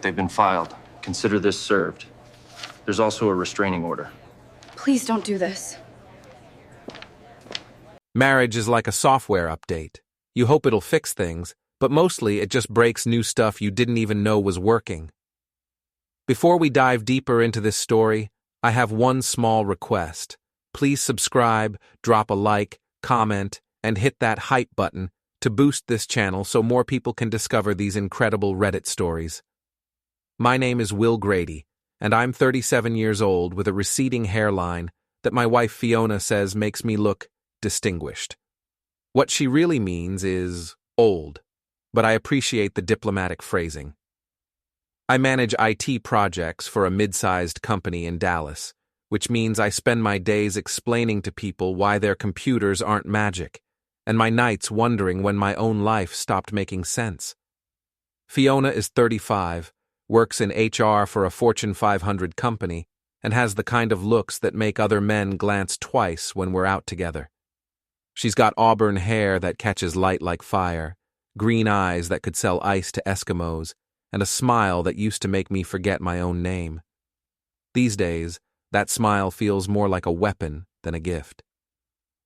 They've been filed. Consider this served. There's also a restraining order. Please don't do this. Marriage is like a software update. You hope it'll fix things, but mostly it just breaks new stuff you didn't even know was working. Before we dive deeper into this story, I have one small request. Please subscribe, drop a like, comment, and hit that hype button to boost this channel so more people can discover these incredible Reddit stories. My name is Will Grady, and I'm 37 years old with a receding hairline that my wife Fiona says makes me look distinguished. What she really means is old, but I appreciate the diplomatic phrasing. I manage IT projects for a mid-sized company in Dallas, which means I spend my days explaining to people why their computers aren't magic, and my nights wondering when my own life stopped making sense. Fiona is 35, works in HR for a Fortune 500 company, and has the kind of looks that make other men glance twice when we're out together. She's got auburn hair that catches light like fire, green eyes that could sell ice to Eskimos, and a smile that used to make me forget my own name. These days, that smile feels more like a weapon than a gift.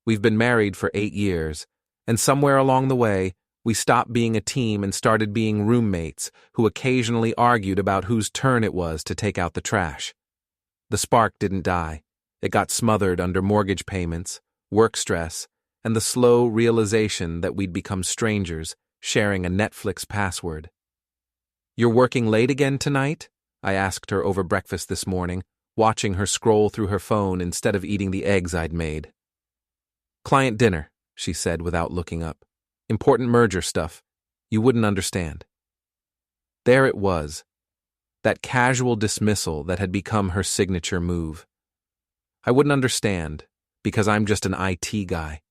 We've been married for 8 years, and somewhere along the way, we stopped being a team and started being roommates who occasionally argued about whose turn it was to take out the trash. The spark didn't die. It got smothered under mortgage payments, work stress, and the slow realization that we'd become strangers, sharing a Netflix password. "You're working late again tonight?" I asked her over breakfast this morning, watching her scroll through her phone instead of eating the eggs I'd made. "Client dinner," she said without looking up. "Important merger stuff. You wouldn't understand." There it was, that casual dismissal that had become her signature move. I wouldn't understand, because I'm just an IT guy,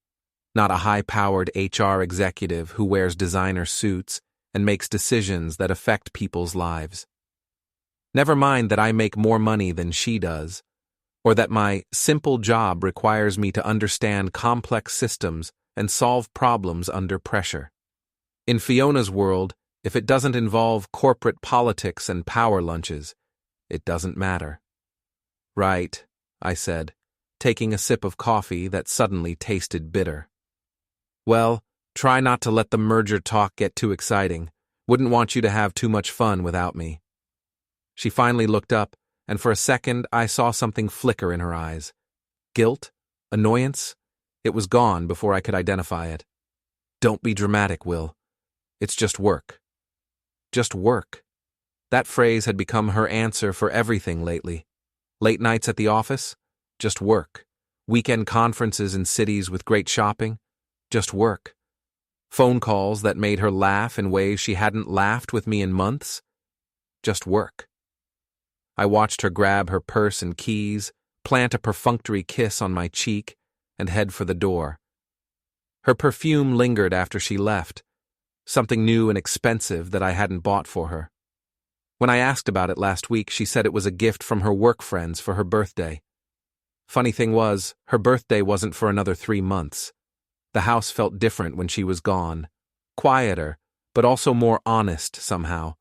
not a high-powered HR executive who wears designer suits and makes decisions that affect people's lives. Never mind that I make more money than she does, or that my simple job requires me to understand complex systems and solve problems under pressure. In Fiona's world, if it doesn't involve corporate politics and power lunches, it doesn't matter. "Right," I said, taking a sip of coffee that suddenly tasted bitter. "Well, try not to let the merger talk get too exciting. Wouldn't want you to have too much fun without me." She finally looked up, and for a second I saw something flicker in her eyes. Guilt? Annoyance? It was gone before I could identify it. "Don't be dramatic, Will. It's just work." Just work. That phrase had become her answer for everything lately. Late nights at the office? Just work. Weekend conferences in cities with great shopping? Just work. Phone calls that made her laugh in ways she hadn't laughed with me in months? Just work. I watched her grab her purse and keys, plant a perfunctory kiss on my cheek, and head for the door. Her perfume lingered after she left, something new and expensive that I hadn't bought for her. When I asked about it last week, she said it was a gift from her work friends for her birthday. Funny thing was, her birthday wasn't for another 3 months. The house felt different when she was gone. Quieter, but also more honest somehow.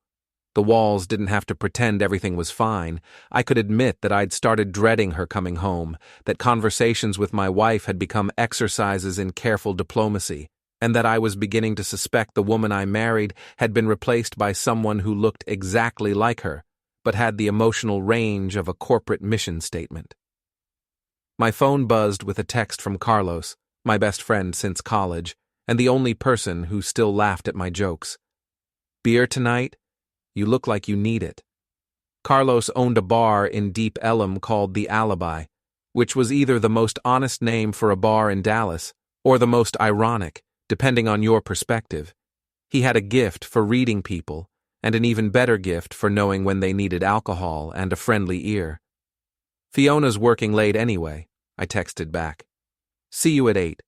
The walls didn't have to pretend everything was fine. I could admit that I'd started dreading her coming home, that conversations with my wife had become exercises in careful diplomacy, and that I was beginning to suspect the woman I married had been replaced by someone who looked exactly like her, but had the emotional range of a corporate mission statement. My phone buzzed with a text from Carlos, my best friend since college, and the only person who still laughed at my jokes. "Beer tonight? You look like you need it." Carlos owned a bar in Deep Ellum called The Alibi, which was either the most honest name for a bar in Dallas or the most ironic, depending on your perspective. He had a gift for reading people, and an even better gift for knowing when they needed alcohol and a friendly ear. "Fiona's working late anyway," I texted back. "See you at 8.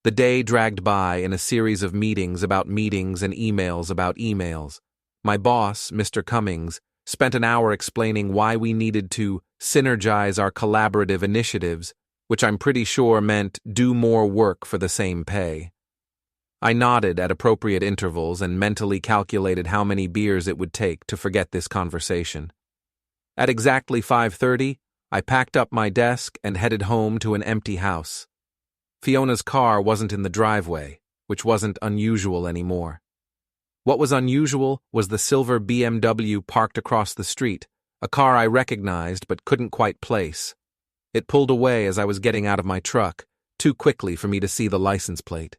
The day dragged by in a series of meetings about meetings and emails about emails. My boss, Mr. Cummings, spent an hour explaining why we needed to synergize our collaborative initiatives, which I'm pretty sure meant do more work for the same pay. I nodded at appropriate intervals and mentally calculated how many beers it would take to forget this conversation. At exactly 5:30, I packed up my desk and headed home to an empty house. Fiona's car wasn't in the driveway, which wasn't unusual anymore. What was unusual was the silver BMW parked across the street, a car I recognized but couldn't quite place. It pulled away as I was getting out of my truck, too quickly for me to see the license plate.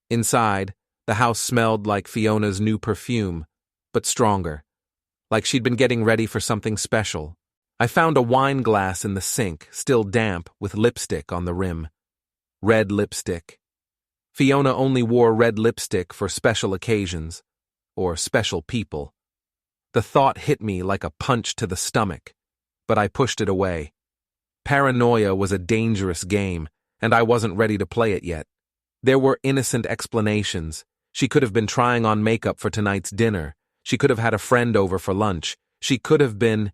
Inside, the house smelled like Fiona's new perfume, but stronger, like she'd been getting ready for something special. I found a wine glass in the sink, still damp, with lipstick on the rim. Red lipstick. Fiona only wore red lipstick for special occasions, or special people. The thought hit me like a punch to the stomach, but I pushed it away. Paranoia was a dangerous game, and I wasn't ready to play it yet. There were innocent explanations. She could have been trying on makeup for tonight's dinner. She could have had a friend over for lunch. She could have been...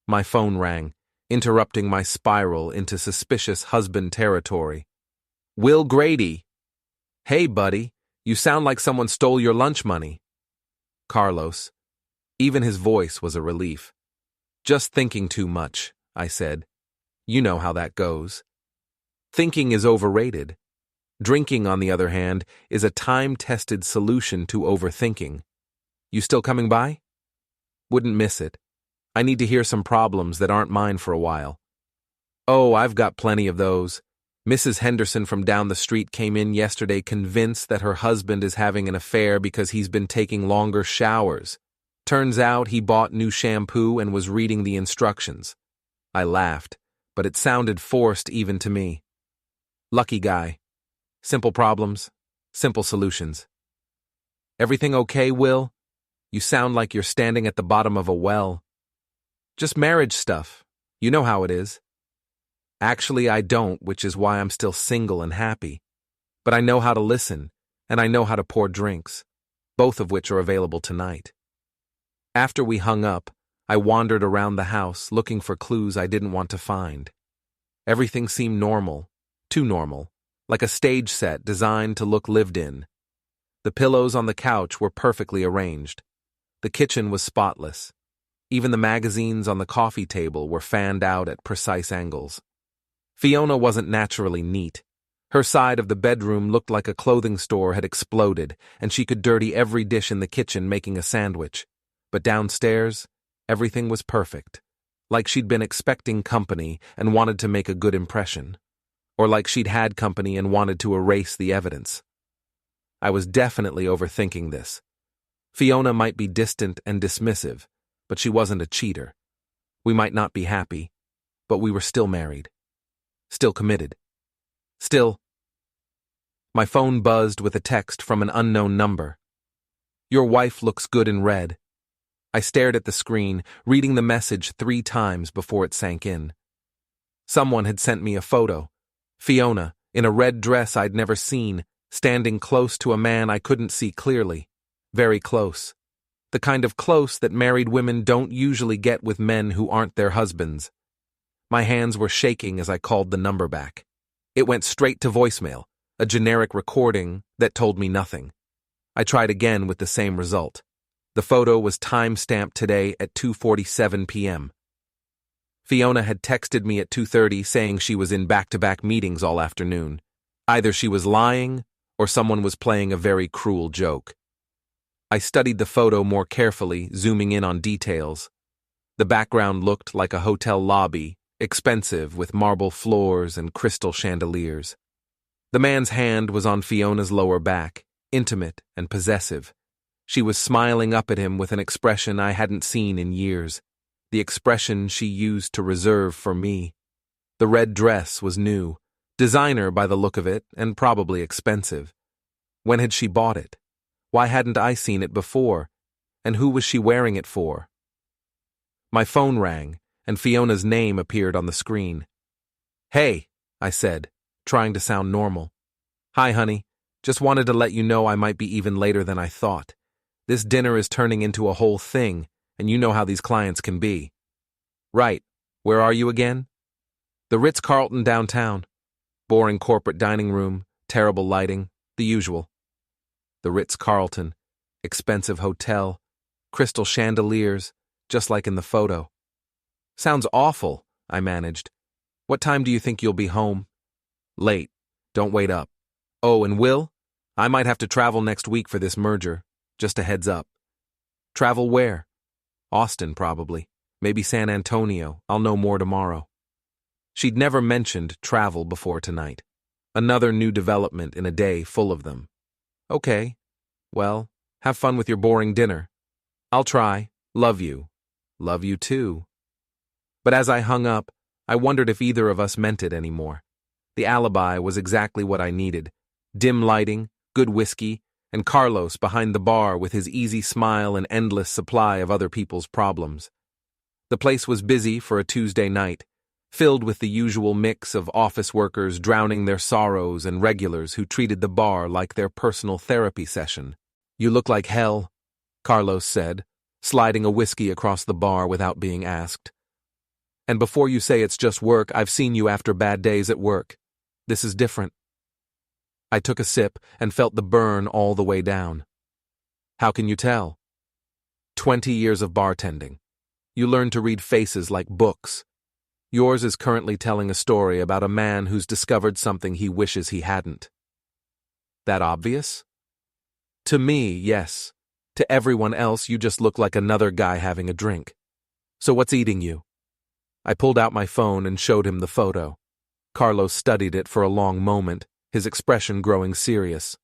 My phone rang, interrupting my spiral into suspicious husband territory. Will Grady. Hey, buddy, you sound like someone stole your lunch money. Carlos. Even his voice was a relief. Just thinking too much, I said. You know how that goes. Thinking is overrated. Drinking, on the other hand, is a time-tested solution to overthinking. You still coming by? Wouldn't miss it. I need to hear some problems that aren't mine for a while. Oh, I've got plenty of those. Mrs. Henderson from down the street came in yesterday convinced that her husband is having an affair because he's been taking longer showers. Turns out he bought new shampoo and was reading the instructions. I laughed, but it sounded forced even to me. Lucky guy. Simple problems, simple solutions. Everything okay, Will? You sound like you're standing at the bottom of a well. Just marriage stuff. You know how it is. Actually, I don't, which is why I'm still single and happy. But I know how to listen, and I know how to pour drinks, both of which are available tonight. After we hung up, I wandered around the house looking for clues I didn't want to find. Everything seemed normal, too normal, like a stage set designed to look lived in. The pillows on the couch were perfectly arranged. The kitchen was spotless. Even the magazines on the coffee table were fanned out at precise angles. Fiona wasn't naturally neat. Her side of the bedroom looked like a clothing store had exploded, and she could dirty every dish in the kitchen making a sandwich. But downstairs, everything was perfect. Like she'd been expecting company and wanted to make a good impression. Or like she'd had company and wanted to erase the evidence. I was definitely overthinking this. Fiona might be distant and dismissive, but she wasn't a cheater. We might not be happy, but we were still married. Still committed. Still... My phone buzzed with a text from an unknown number. Your wife looks good in red. I stared at the screen, reading the message 3 times before it sank in. Someone had sent me a photo. Fiona, in a red dress I'd never seen, standing close to a man I couldn't see clearly. Very close. The kind of close that married women don't usually get with men who aren't their husbands. My hands were shaking as I called the number back. It went straight to voicemail, a generic recording that told me nothing. I tried again with the same result. The photo was time-stamped today at 2:47 p.m. Fiona had texted me at 2:30 saying she was in back-to-back meetings all afternoon. Either she was lying or someone was playing a very cruel joke. I studied the photo more carefully, zooming in on details. The background looked like a hotel lobby, expensive with marble floors and crystal chandeliers. The man's hand was on Fiona's lower back, intimate and possessive. She was smiling up at him with an expression I hadn't seen in years, the expression she used to reserve for me. The red dress was new, designer by the look of it, and probably expensive. When had she bought it? Why hadn't I seen it before? And who was she wearing it for? My phone rang, and Fiona's name appeared on the screen. Hey, I said, trying to sound normal. Hi, honey. Just wanted to let you know I might be even later than I thought. This dinner is turning into a whole thing, and you know how these clients can be. Right. Where are you again? The Ritz-Carlton downtown. Boring corporate dining room, terrible lighting, the usual. The Ritz-Carlton, expensive hotel, crystal chandeliers, just like in the photo. Sounds awful, I managed. What time do you think you'll be home? Late. Don't wait up. Oh, and Will? I might have to travel next week for this merger. Just a heads up. Travel where? Austin, probably. Maybe San Antonio. I'll know more tomorrow. She'd never mentioned travel before tonight. Another new development in a day full of them. Okay. Well, have fun with your boring dinner. I'll try. Love you. Love you too. But as I hung up, I wondered if either of us meant it anymore. The alibi was exactly what I needed. Dim lighting, good whiskey, and Carlos behind the bar with his easy smile and endless supply of other people's problems. The place was busy for a Tuesday night, filled with the usual mix of office workers drowning their sorrows and regulars who treated the bar like their personal therapy session. You look like hell, Carlos said, sliding a whiskey across the bar without being asked. And before you say it's just work, I've seen you after bad days at work. This is different. I took a sip and felt the burn all the way down. How can you tell? 20 years of bartending. You learn to read faces like books. Yours is currently telling a story about a man who's discovered something he wishes he hadn't. That obvious? To me, yes. To everyone else, you just look like another guy having a drink. So what's eating you? I pulled out my phone and showed him the photo. Carlos studied it for a long moment, his expression growing serious.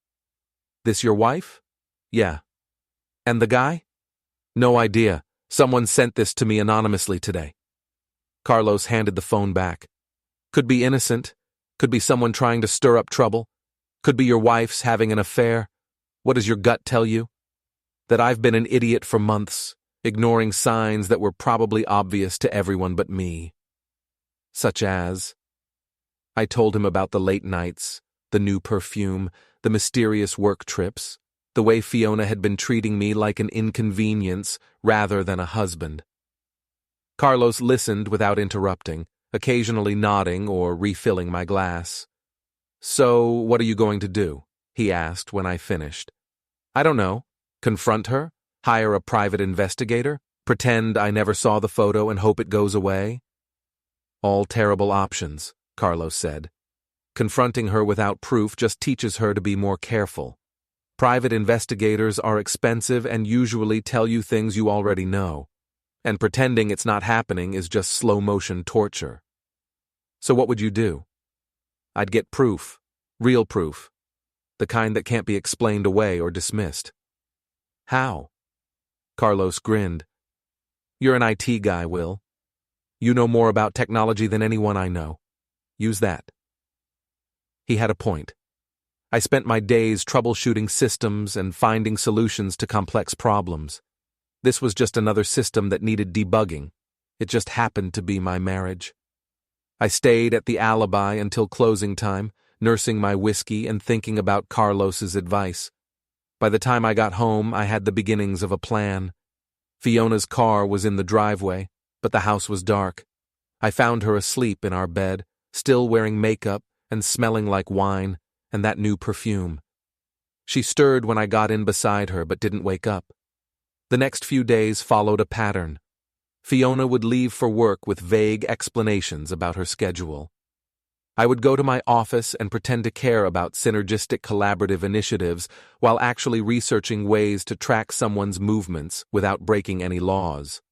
This your wife? Yeah. And the guy? No idea. Someone sent this to me anonymously today. Carlos handed the phone back. Could be innocent. Could be someone trying to stir up trouble. Could be your wife's having an affair. What does your gut tell you? That I've been an idiot for months, ignoring signs that were probably obvious to everyone but me. Such as? I told him about the late nights, the new perfume, the mysterious work trips, the way Fiona had been treating me like an inconvenience rather than a husband. Carlos listened without interrupting, occasionally nodding or refilling my glass. So, what are you going to do? He asked when I finished. I don't know. Confront her? Hire a private investigator? Pretend I never saw the photo and hope it goes away? All terrible options, Carlos said. Confronting her without proof just teaches her to be more careful. Private investigators are expensive and usually tell you things you already know. And pretending it's not happening is just slow-motion torture. So what would you do? I'd get proof. Real proof. The kind that can't be explained away or dismissed. How? Carlos grinned. You're an IT guy, Will. You know more about technology than anyone I know. Use that. He had a point. I spent my days troubleshooting systems and finding solutions to complex problems. This was just another system that needed debugging. It just happened to be my marriage. I stayed at the alibi until closing time, nursing my whiskey and thinking about Carlos's advice. By the time I got home, I had the beginnings of a plan. Fiona's car was in the driveway, but the house was dark. I found her asleep in our bed, still wearing makeup and smelling like wine and that new perfume. She stirred when I got in beside her but didn't wake up. The next few days followed a pattern. Fiona would leave for work with vague explanations about her schedule. I would go to my office and pretend to care about synergistic collaborative initiatives while actually researching ways to track someone's movements without breaking any laws.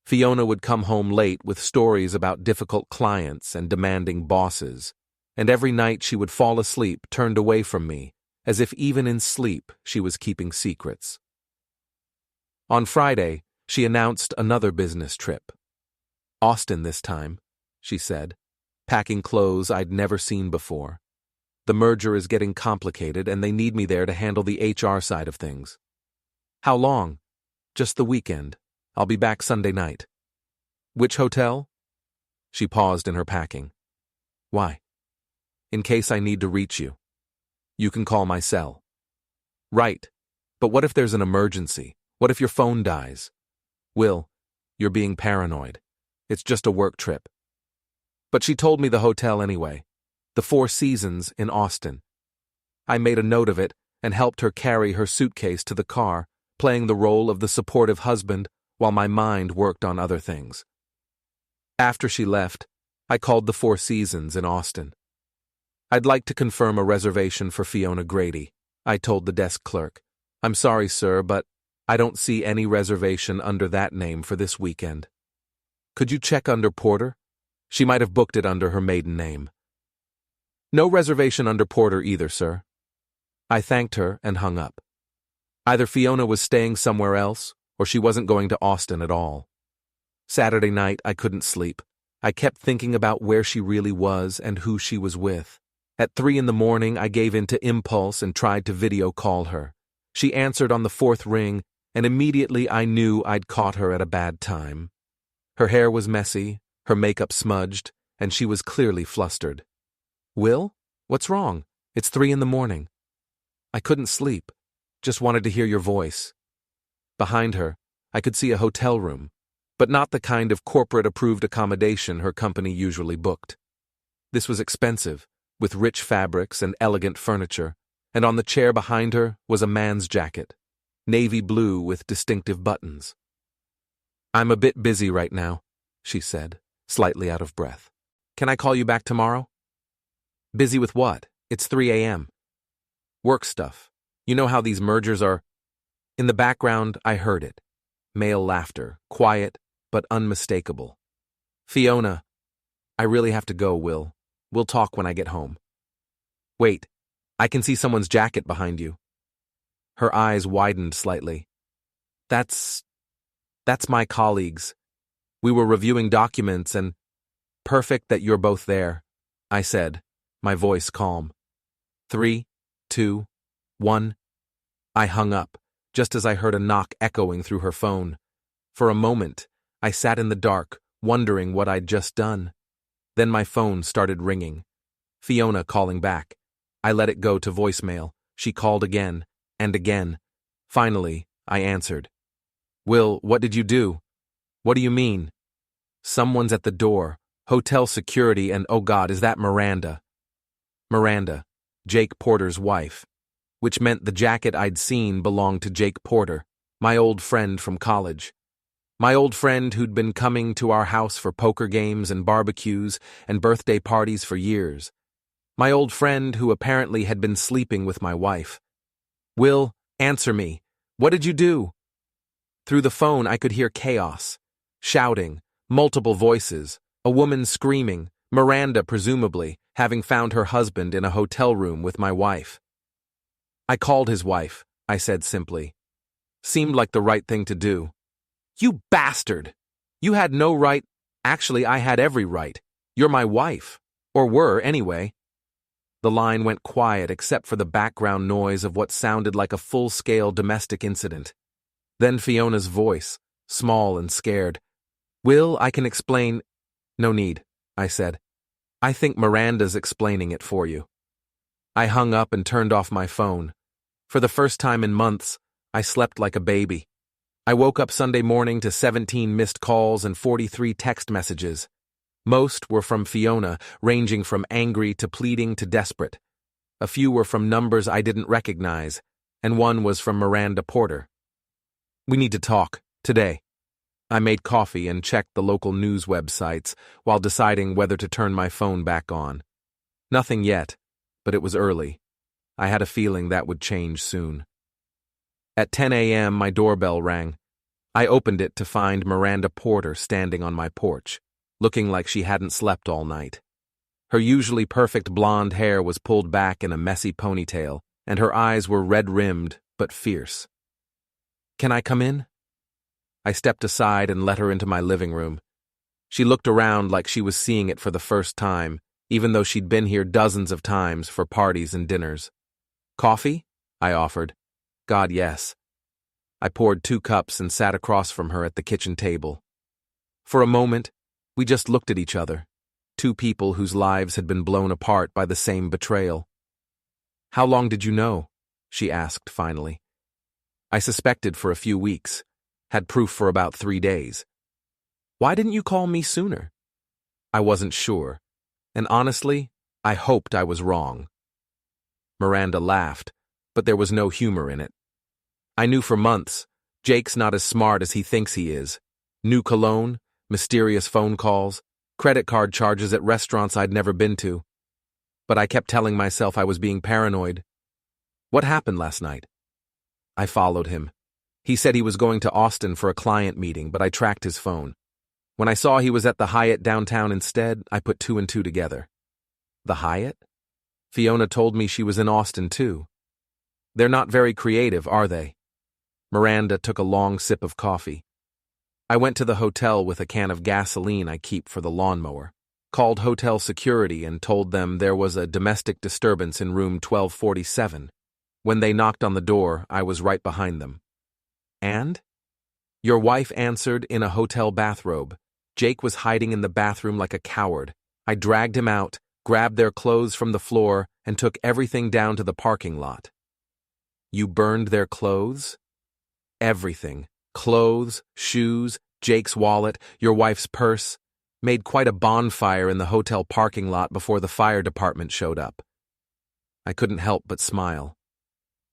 Fiona would come home late with stories about difficult clients and demanding bosses, and every night she would fall asleep turned away from me, as if even in sleep she was keeping secrets. On Friday, she announced another business trip. Austin this time, she said, packing clothes I'd never seen before. The merger is getting complicated and they need me there to handle the HR side of things. How long? Just the weekend. I'll be back Sunday night. Which hotel? She paused in her packing. Why? In case I need to reach you. You can call my cell. Right. But what if there's an emergency? What if your phone dies? Will, you're being paranoid. It's just a work trip. But she told me the hotel anyway. The Four Seasons in Austin. I made a note of it and helped her carry her suitcase to the car, playing the role of the supportive husband while my mind worked on other things. After she left, I called the Four Seasons in Austin. "I'd like to confirm a reservation for Fiona Grady," I told the desk clerk. "I'm sorry, sir, but I don't see any reservation under that name for this weekend. Could you check under Porter? She might have booked it under her maiden name." "No reservation under Porter either, sir." I thanked her and hung up. Either Fiona was staying somewhere else, or she wasn't going to Austin at all. Saturday night, I couldn't sleep. I kept thinking about where she really was and who she was with. At 3 a.m, I gave in to impulse and tried to video call her. She answered on the 4th ring, and immediately I knew I'd caught her at a bad time. Her hair was messy, her makeup smudged, and she was clearly flustered. "Will? What's wrong? It's 3 a.m. "I couldn't sleep. Just wanted to hear your voice." Behind her, I could see a hotel room, but not the kind of corporate-approved accommodation her company usually booked. This was expensive, with rich fabrics and elegant furniture, and on the chair behind her was a man's jacket, navy blue with distinctive buttons. "I'm a bit busy right now," she said, slightly out of breath. "Can I call you back tomorrow?" "Busy with what? It's 3 a.m. "Work stuff. You know how these mergers are—" In the background, I heard it. Male laughter, quiet but unmistakable. "Fiona, I really have to go, Will. We'll talk when I get home." "Wait, I can see someone's jacket behind you." Her eyes widened slightly. That's my colleagues. We were reviewing documents and—" "Perfect that you're both there," I said, my voice calm. 3, 2, 1. I hung up, just as I heard a knock echoing through her phone. For a moment, I sat in the dark, wondering what I'd just done. Then my phone started ringing. Fiona calling back. I let it go to voicemail. She called again, and again. Finally, I answered. "Will, what did you do?" "What do you mean?" "Someone's at the door. Hotel security and oh God, is that Miranda?" Miranda, Jake Porter's wife. Which meant the jacket I'd seen belonged to Jake Porter, my old friend from college. My old friend who'd been coming to our house for poker games and barbecues and birthday parties for years. My old friend who apparently had been sleeping with my wife. "Will, answer me. What did you do?" Through the phone, I could hear chaos. Shouting, multiple voices, a woman screaming, Miranda presumably, having found her husband in a hotel room with my wife. "I called his wife," I said simply. Seemed like the right thing to do. "You bastard! You had no right—" "Actually, I had every right. You're my wife. Or were, anyway." The line went quiet except for the background noise of what sounded like a full-scale domestic incident. Then Fiona's voice, small and scared. "Will, I can explain—" "No need," I said. "I think Miranda's explaining it for you." I hung up and turned off my phone. For the first time in months, I slept like a baby. I woke up Sunday morning to 17 missed calls and 43 text messages. Most were from Fiona, ranging from angry to pleading to desperate. A few were from numbers I didn't recognize, and one was from Miranda Porter. "We need to talk, today." I made coffee and checked the local news websites while deciding whether to turn my phone back on. Nothing yet, but it was early. I had a feeling that would change soon. At 10 a.m., my doorbell rang. I opened it to find Miranda Porter standing on my porch, looking like she hadn't slept all night. Her usually perfect blonde hair was pulled back in a messy ponytail, and her eyes were red-rimmed but fierce. "Can I come in?" I stepped aside and let her into my living room. She looked around like she was seeing it for the first time, even though she'd been here dozens of times for parties and dinners. "Coffee?" I offered. "God, yes." I poured 2 cups and sat across from her at the kitchen table. For a moment, we just looked at each other, 2 people whose lives had been blown apart by the same betrayal. "How long did you know?" she asked finally. I suspected for a few weeks, had proof for about 3 days. "Why didn't you call me sooner?" I wasn't sure, and honestly, I hoped I was wrong. Miranda laughed, but there was no humor in it. I knew for months, Jake's not as smart as he thinks he is. New cologne, mysterious phone calls, credit card charges at restaurants I'd never been to. But I kept telling myself I was being paranoid. What happened last night? I followed him. He said he was going to Austin for a client meeting, but I tracked his phone. When I saw he was at the Hyatt downtown instead, I put two and two together. The Hyatt? Fiona told me she was in Austin too. They're not very creative, are they? Miranda took a long sip of coffee. I went to the hotel with a can of gasoline I keep for the lawnmower, called hotel security and told them there was a domestic disturbance in room 1247. When they knocked on the door, I was right behind them. And? Your wife answered in a hotel bathrobe. Jake was hiding in the bathroom like a coward. I dragged him out, grabbed their clothes from the floor, and took everything down to the parking lot. You burned their clothes? Everything. Clothes, shoes, Jake's wallet, your wife's purse. Made quite a bonfire in the hotel parking lot before the fire department showed up. I couldn't help but smile.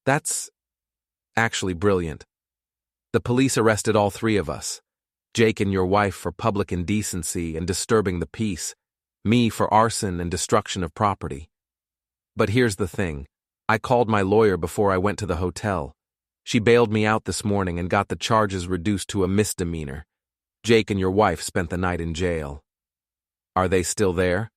That's actually brilliant. The police arrested all three of us. Jake and your wife for public indecency and disturbing the peace. Me for arson and destruction of property. But here's the thing. I called my lawyer before I went to the hotel. She bailed me out this morning and got the charges reduced to a misdemeanor. Jake and your wife spent the night in jail. Are they still there?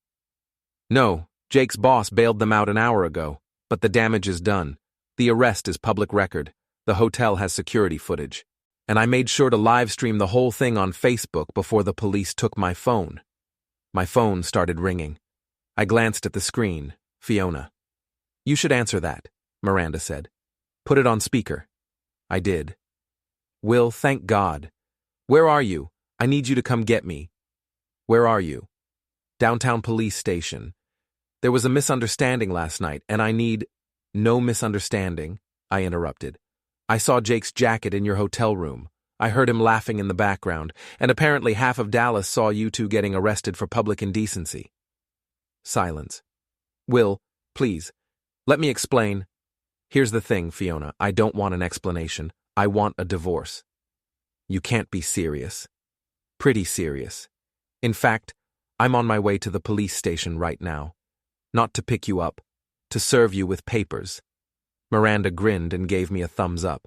No, Jake's boss bailed them out an hour ago, but the damage is done. The arrest is public record. The hotel has security footage. And I made sure to live stream the whole thing on Facebook before the police took my phone. My phone started ringing. I glanced at the screen. Fiona. You should answer that, Miranda said. Put it on speaker. I did. Will, thank God. Where are you? I need you to come get me. Where are you? Downtown police station. There was a misunderstanding last night, and I need... No misunderstanding, I interrupted. I saw Jake's jacket in your hotel room. I heard him laughing in the background, and apparently half of Dallas saw you two getting arrested for public indecency. Silence. Will, please, let me explain. Here's the thing, Fiona. I don't want an explanation. I want a divorce. You can't be serious. Pretty serious. In fact, I'm on my way to the police station right now. Not to pick you up, to serve you with papers. Miranda grinned and gave me a thumbs up.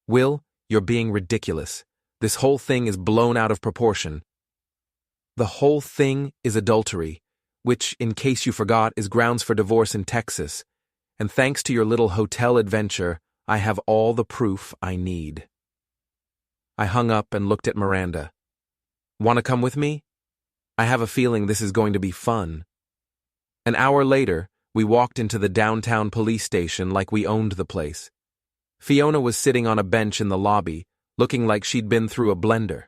Will, you're being ridiculous. This whole thing is blown out of proportion. The whole thing is adultery, which, in case you forgot, is grounds for divorce in Texas. And thanks to your little hotel adventure, I have all the proof I need. I hung up and looked at Miranda. Want to come with me? I have a feeling this is going to be fun. An hour later, we walked into the downtown police station like we owned the place. Fiona was sitting on a bench in the lobby, looking like she'd been through a blender.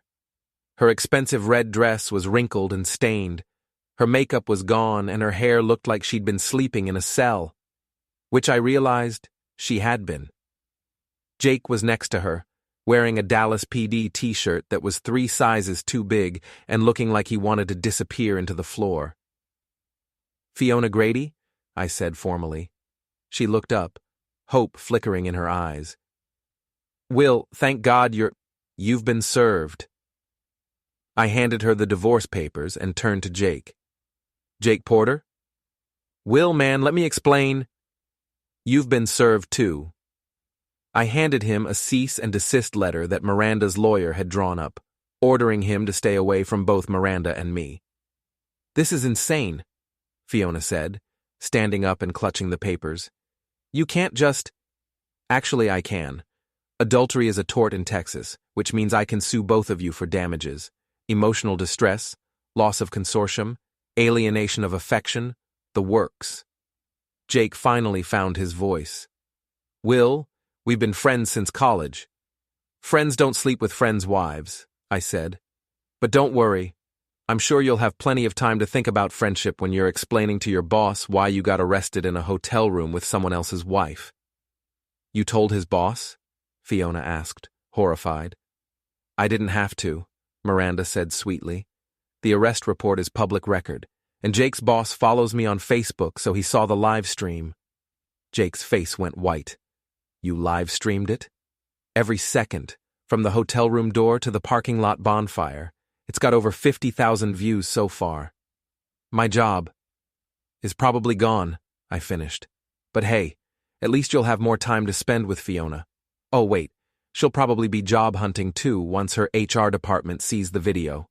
Her expensive red dress was wrinkled and stained. Her makeup was gone and her hair looked like she'd been sleeping in a cell, which I realized she had been. Jake was next to her, wearing a Dallas PD t-shirt that was 3 sizes too big and looking like he wanted to disappear into the floor. Fiona Grady? I said formally. She looked up, hope flickering in her eyes. Will, thank God you've been served. I handed her the divorce papers and turned to Jake. Jake Porter? Will, man, let me explain. You've been served too. I handed him a cease and desist letter that Miranda's lawyer had drawn up, ordering him to stay away from both Miranda and me. This is insane, Fiona said, standing up and clutching the papers. You can't just... Actually, I can. Adultery is a tort in Texas, which means I can sue both of you for damages, emotional distress, loss of consortium, alienation of affection, the works. Jake finally found his voice. Will, we've been friends since college. Friends don't sleep with friends' wives, I said. But don't worry. I'm sure you'll have plenty of time to think about friendship when you're explaining to your boss why you got arrested in a hotel room with someone else's wife. You told his boss? Fiona asked, horrified. I didn't have to, Miranda said sweetly. The arrest report is public record, and Jake's boss follows me on Facebook, so he saw the live stream. Jake's face went white. You live-streamed it? Every second, from the hotel room door to the parking lot bonfire. It's got over 50,000 views so far. My job is probably gone, I finished. But hey, at least you'll have more time to spend with Fiona. Oh wait, she'll probably be job hunting too once her HR department sees the video.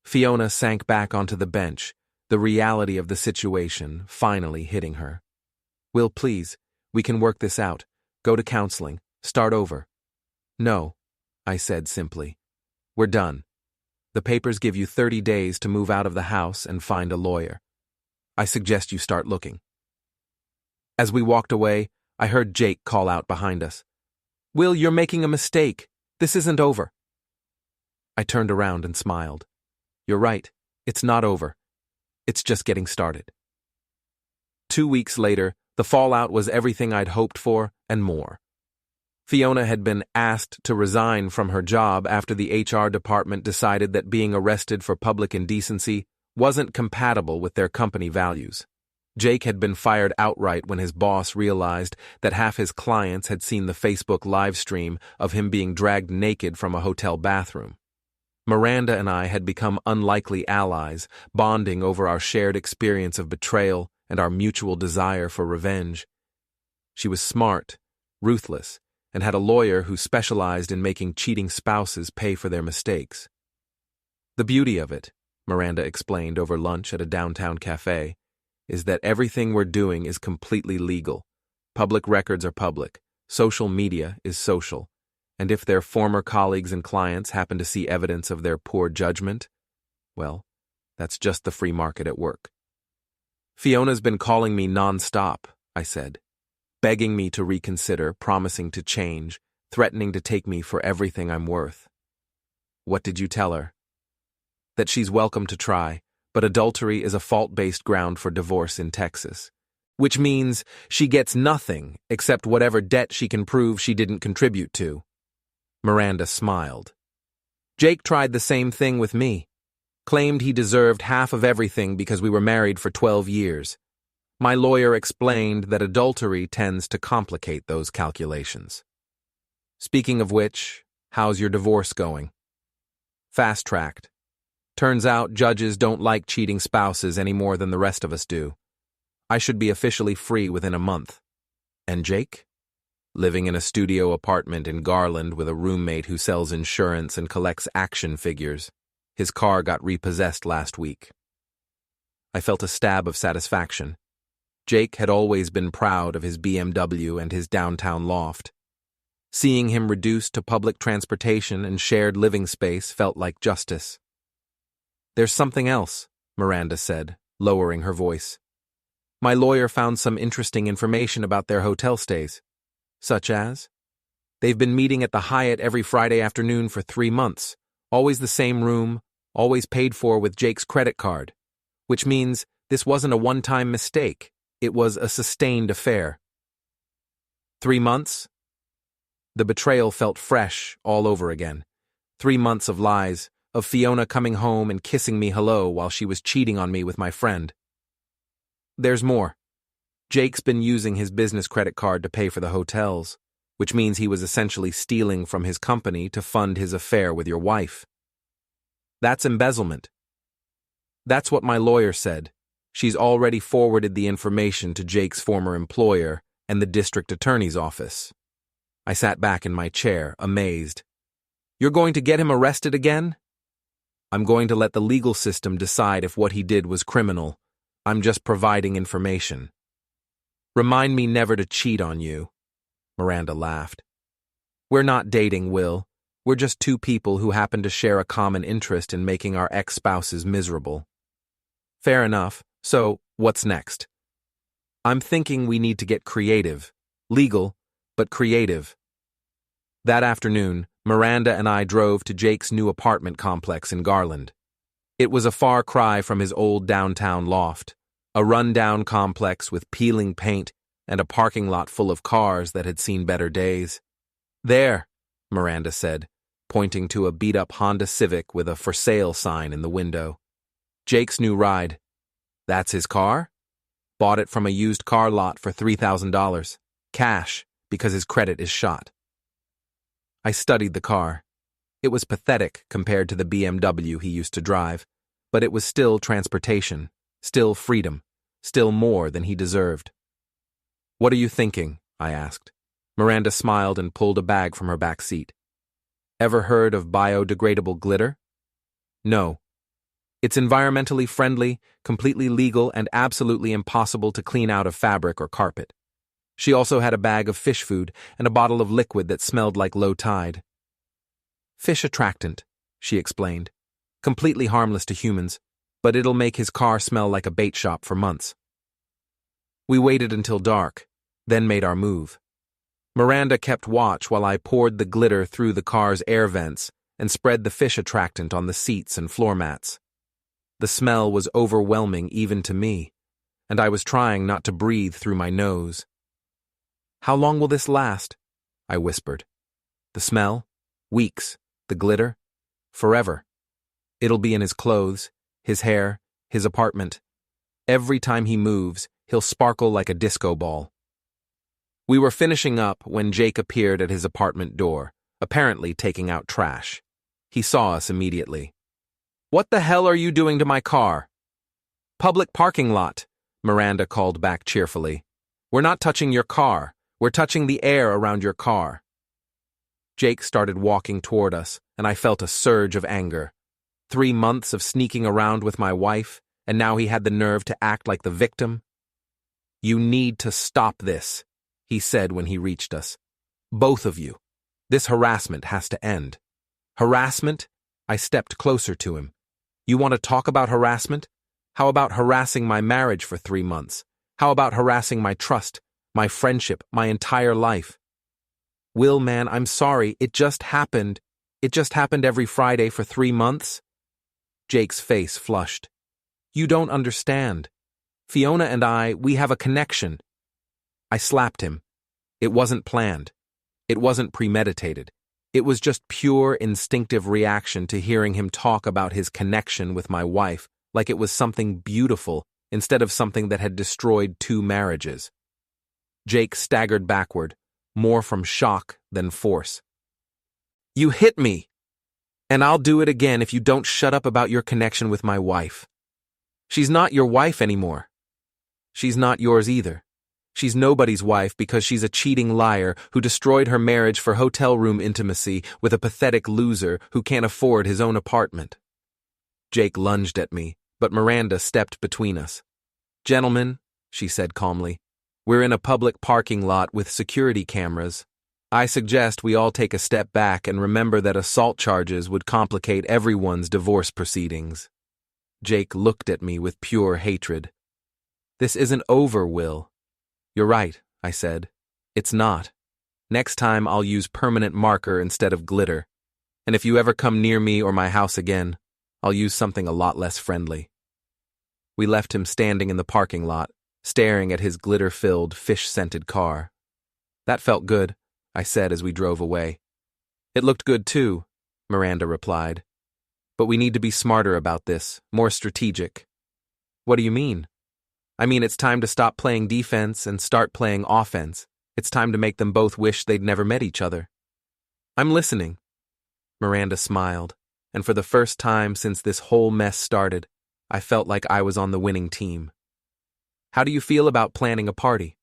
Fiona sank back onto the bench, the reality of the situation finally hitting her. Will, please, we can work this out. Go to counseling. Start over. No, I said simply. We're done. The papers give you 30 days to move out of the house and find a lawyer. I suggest you start looking. As we walked away, I heard Jake call out behind us. Will, you're making a mistake. This isn't over. I turned around and smiled. You're right. It's not over. It's just getting started. 2 weeks later, the fallout was everything I'd hoped for and more. Fiona had been asked to resign from her job after the HR department decided that being arrested for public indecency wasn't compatible with their company values. Jake had been fired outright when his boss realized that half his clients had seen the Facebook live stream of him being dragged naked from a hotel bathroom. Miranda and I had become unlikely allies, bonding over our shared experience of betrayal and our mutual desire for revenge. She was smart, ruthless, and had a lawyer who specialized in making cheating spouses pay for their mistakes. The beauty of it, Miranda explained over lunch at a downtown cafe, is that everything we're doing is completely legal. Public records are public, social media is social, and if their former colleagues and clients happen to see evidence of their poor judgment, well, that's just the free market at work. Fiona's been calling me non-stop, I said, begging me to reconsider, promising to change, threatening to take me for everything I'm worth. What did you tell her? That she's welcome to try, but adultery is a fault-based ground for divorce in Texas, which means she gets nothing except whatever debt she can prove she didn't contribute to. Miranda smiled. Jake tried the same thing with me, claimed he deserved half of everything because we were married for 12 years. My lawyer explained that adultery tends to complicate those calculations. Speaking of which, how's your divorce going? Fast-tracked. Turns out judges don't like cheating spouses any more than the rest of us do. I should be officially free within a month. And Jake? Living in a studio apartment in Garland with a roommate who sells insurance and collects action figures. His car got repossessed last week. I felt a stab of satisfaction. Jake had always been proud of his BMW and his downtown loft. Seeing him reduced to public transportation and shared living space felt like justice. There's something else, Miranda said, lowering her voice. My lawyer found some interesting information about their hotel stays. Such as? They've been meeting at the Hyatt every Friday afternoon for 3 months, always the same room, always paid for with Jake's credit card, which means this wasn't a one-time mistake. It was a sustained affair. 3 months? The betrayal felt fresh all over again. 3 months of lies, of Fiona coming home and kissing me hello while she was cheating on me with my friend. There's more. Jake's been using his business credit card to pay for the hotels, which means he was essentially stealing from his company to fund his affair with your wife. That's embezzlement. That's what my lawyer said. She's already forwarded the information to Jake's former employer and the district attorney's office. I sat back in my chair, amazed. You're going to get him arrested again? I'm going to let the legal system decide if what he did was criminal. I'm just providing information. Remind me never to cheat on you. Miranda laughed. We're not dating, Will. We're just two people who happen to share a common interest in making our ex-spouses miserable. Fair enough. So, what's next? I'm thinking we need to get creative. Legal, but creative. That afternoon, Miranda and I drove to Jake's new apartment complex in Garland. It was a far cry from his old downtown loft, a run-down complex with peeling paint and a parking lot full of cars that had seen better days. There, Miranda said, pointing to a beat-up Honda Civic with a for sale sign in the window. Jake's new ride. That's his car? Bought it from a used car lot for $3,000. Cash, because his credit is shot. I studied the car. It was pathetic compared to the BMW he used to drive, but it was still transportation, still freedom, still more than he deserved. "What are you thinking?" I asked. Miranda smiled and pulled a bag from her back seat. "Ever heard of biodegradable glitter?" "No. It's environmentally friendly, completely legal, and absolutely impossible to clean out of fabric or carpet." She also had a bag of fish food and a bottle of liquid that smelled like low tide. "Fish attractant," she explained. "Completely harmless to humans, but it'll make his car smell like a bait shop for months." We waited until dark, then made our move. Miranda kept watch while I poured the glitter through the car's air vents and spread the fish attractant on the seats and floor mats. The smell was overwhelming even to me, and I was trying not to breathe through my nose. "How long will this last?" I whispered. "The smell? Weeks. The glitter? Forever. It'll be in his clothes, his hair, his apartment. Every time he moves, he'll sparkle like a disco ball." We were finishing up when Jake appeared at his apartment door, apparently taking out trash. He saw us immediately. "What the hell are you doing to my car?" "Public parking lot," Miranda called back cheerfully. "We're not touching your car. We're touching the air around your car." Jake started walking toward us, and I felt a surge of anger. 3 months of sneaking around with my wife, and now he had the nerve to act like the victim. "You need to stop this," he said when he reached us. "Both of you. This harassment has to end." "Harassment?" I stepped closer to him. "You want to talk about harassment? How about harassing my marriage for 3 months? How about harassing my trust, my friendship, my entire life?" "Will, man, I'm sorry. It just happened. It just happened every Friday for 3 months." Jake's face flushed. "You don't understand. Fiona and I, we have a connection." I slapped him. It wasn't planned. It wasn't premeditated. It was just pure instinctive reaction to hearing him talk about his connection with my wife like it was something beautiful instead of something that had destroyed 2 marriages. Jake staggered backward, more from shock than force. "You hit me! And I'll do it again if you don't shut up about your connection with my wife. She's not your wife anymore. She's not yours either. She's nobody's wife because she's a cheating liar who destroyed her marriage for hotel room intimacy with a pathetic loser who can't afford his own apartment." Jake lunged at me, but Miranda stepped between us. "Gentlemen," she said calmly, "we're in a public parking lot with security cameras. I suggest we all take a step back and remember that assault charges would complicate everyone's divorce proceedings." Jake looked at me with pure hatred. "This isn't over, Will." "You're right," I said. "It's not. Next time I'll use permanent marker instead of glitter. And if you ever come near me or my house again, I'll use something a lot less friendly." We left him standing in the parking lot, staring at his glitter-filled, fish-scented car. "That felt good," I said as we drove away. "It looked good too," Miranda replied. "But we need to be smarter about this, more strategic." "What do you mean?" "I mean, it's time to stop playing defense and start playing offense. It's time to make them both wish they'd never met each other." "I'm listening." Miranda smiled, and for the first time since this whole mess started, I felt like I was on the winning team. "How do you feel about planning a party?"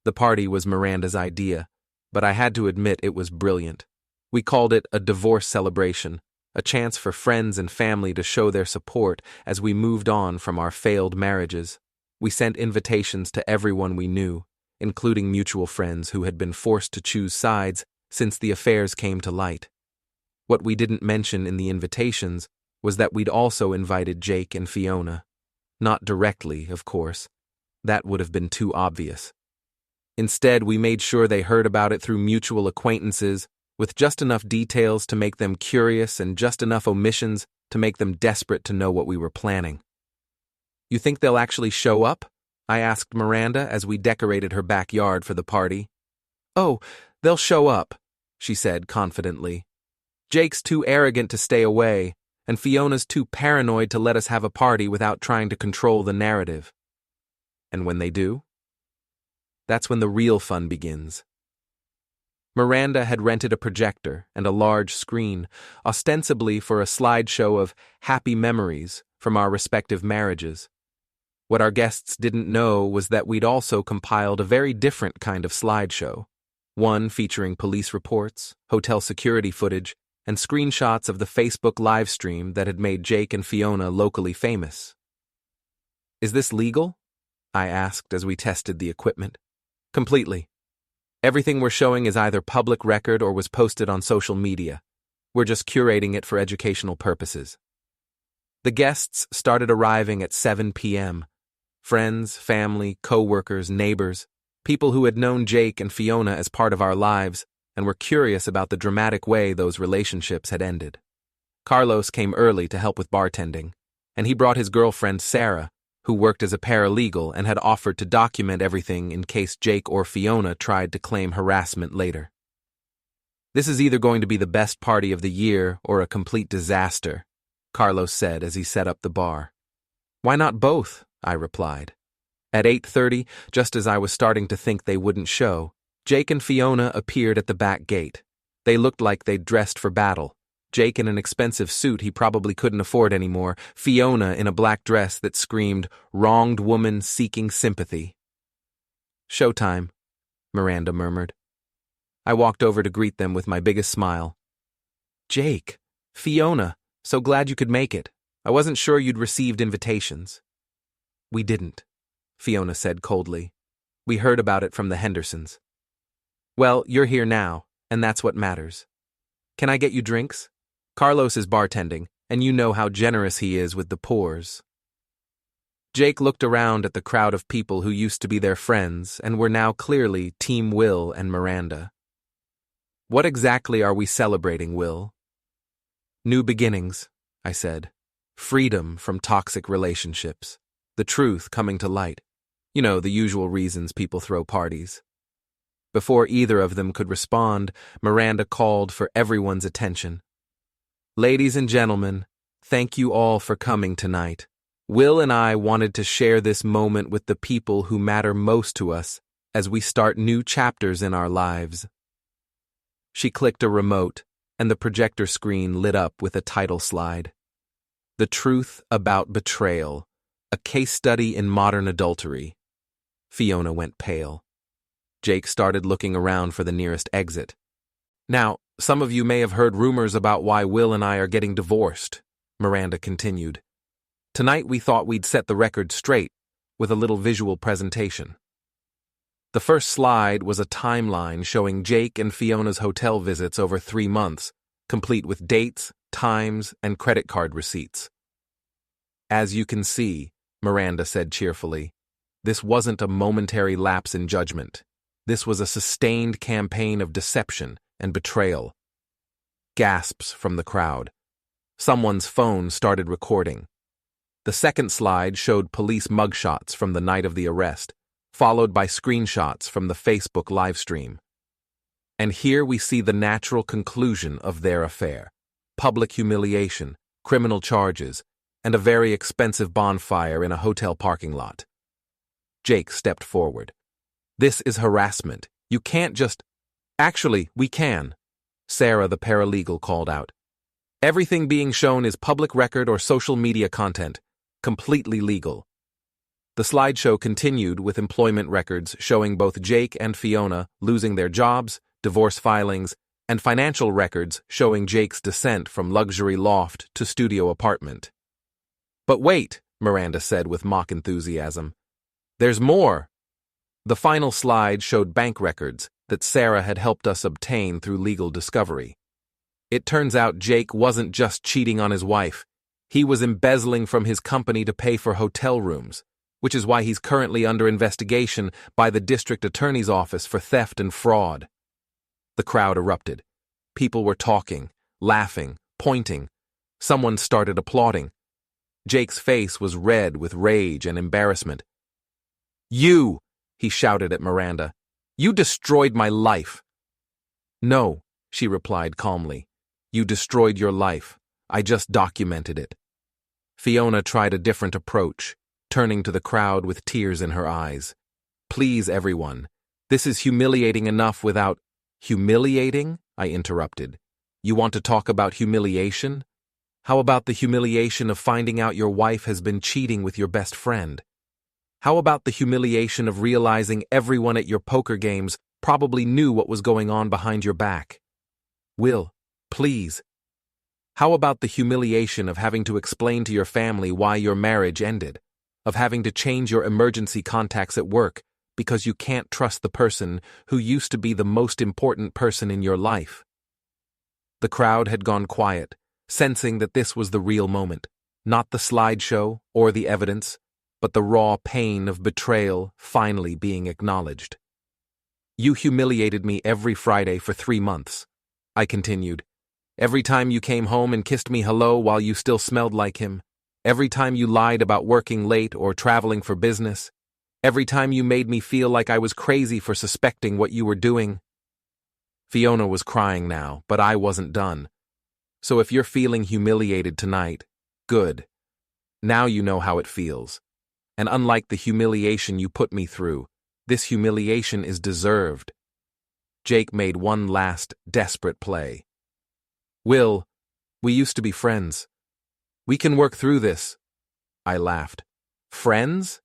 The party was Miranda's idea, but I had to admit it was brilliant. We called it a divorce celebration, a chance for friends and family to show their support as we moved on from our failed marriages. We sent invitations to everyone we knew, including mutual friends who had been forced to choose sides since the affairs came to light. What we didn't mention in the invitations was that we'd also invited Jake and Fiona. Not directly, of course. That would have been too obvious. Instead, we made sure they heard about it through mutual acquaintances, with just enough details to make them curious and just enough omissions to make them desperate to know what we were planning. "You think they'll actually show up?" I asked Miranda as we decorated her backyard for the party. "Oh, they'll show up," she said confidently. "Jake's too arrogant to stay away, and Fiona's too paranoid to let us have a party without trying to control the narrative." And when they do? That's when the real fun begins. Miranda had rented a projector and a large screen, ostensibly for a slideshow of happy memories from our respective marriages. What our guests didn't know was that we'd also compiled a very different kind of slideshow, one featuring police reports, hotel security footage, and screenshots of the Facebook livestream that had made Jake and Fiona locally famous. "Is this legal?" I asked as we tested the equipment. "Completely. Everything we're showing is either public record or was posted on social media. We're just curating it for educational purposes." The guests started arriving at 7 p.m. Friends, family, co-workers, neighbors, people who had known Jake and Fiona as part of our lives and were curious about the dramatic way those relationships had ended. Carlos came early to help with bartending, and he brought his girlfriend Sarah, who worked as a paralegal and had offered to document everything in case Jake or Fiona tried to claim harassment later. "This is either going to be the best party of the year or a complete disaster," Carlos said as he set up the bar. "Why not both?" I replied. At 8:30, just as I was starting to think they wouldn't show, Jake and Fiona appeared at the back gate. They looked like they'd dressed for battle. Jake in an expensive suit he probably couldn't afford anymore, Fiona in a black dress that screamed, "Wronged woman seeking sympathy." "Showtime," Miranda murmured. I walked over to greet them with my biggest smile. "Jake, Fiona, so glad you could make it. I wasn't sure you'd received invitations." "We didn't," Fiona said coldly. "We heard about it from the Hendersons." "Well, you're here now, and that's what matters. Can I get you drinks? Carlos is bartending, and you know how generous he is with the pours." Jake looked around at the crowd of people who used to be their friends and were now clearly Team Will and Miranda. "What exactly are we celebrating, Will?" "New beginnings," I said. "Freedom from toxic relationships. The truth coming to light. You know, the usual reasons people throw parties." Before either of them could respond, Miranda called for everyone's attention. "Ladies and gentlemen, thank you all for coming tonight. Will and I wanted to share this moment with the people who matter most to us as we start new chapters in our lives." She clicked a remote, and the projector screen lit up with a title slide. "The Truth About Betrayal, a Case Study in Modern Adultery." Fiona went pale. Jake started looking around for the nearest exit. "Now, some of you may have heard rumors about why Will and I are getting divorced," Miranda continued. "Tonight we thought we'd set the record straight with a little visual presentation." The first slide was a timeline showing Jake and Fiona's hotel visits over 3 months, complete with dates, times, and credit card receipts. "As you can see," Miranda said cheerfully, "this wasn't a momentary lapse in judgment. This was a sustained campaign of deception and betrayal." Gasps from the crowd. Someone's phone started recording. The second slide showed police mugshots from the night of the arrest, followed by screenshots from the Facebook livestream. And here we see the natural conclusion of their affair: public humiliation, criminal charges, and a very expensive bonfire in a hotel parking lot. Jake stepped forward. "This is harassment. You can't just—" "Actually, we can," Sarah, the paralegal, called out. "Everything being shown is public record or social media content, completely legal." The slideshow continued with employment records showing both Jake and Fiona losing their jobs, divorce filings, and financial records showing Jake's descent from luxury loft to studio apartment. "But wait," Miranda said with mock enthusiasm. "There's more." The final slide showed bank records that Sarah had helped us obtain through legal discovery. It turns out Jake wasn't just cheating on his wife. He was embezzling from his company to pay for hotel rooms, which is why he's currently under investigation by the district attorney's office for theft and fraud. The crowd erupted. People were talking, laughing, pointing. Someone started applauding. Jake's face was red with rage and embarrassment. "You!" he shouted at Miranda. "You destroyed my life." "No," she replied calmly. "You destroyed your life. I just documented it." Fiona tried a different approach. turning to the crowd with tears in her eyes. Please, everyone. This is humiliating enough without— Humiliating? I interrupted. You want to talk about humiliation? How about the humiliation of finding out your wife has been cheating with your best friend? How about the humiliation of realizing everyone at your poker games probably knew what was going on behind your back? Will, please. How about the humiliation of having to explain to your family why your marriage ended? Of having to change your emergency contacts at work because you can't trust the person who used to be the most important person in your life? The crowd had gone quiet, sensing that this was the real moment, not the slideshow or the evidence, but the raw pain of betrayal finally being acknowledged. You humiliated me every Friday for 3 months, I continued. Every time you came home and kissed me hello while you still smelled like him. Every time you lied about working late or traveling for business. Every time you made me feel like I was crazy for suspecting what you were doing. Fiona was crying now, but I wasn't done. So if you're feeling humiliated tonight, good. Now you know how it feels. And unlike the humiliation you put me through, this humiliation is deserved. Jake made one last, desperate play. Will, we used to be friends. We can work through this. I laughed. Friends?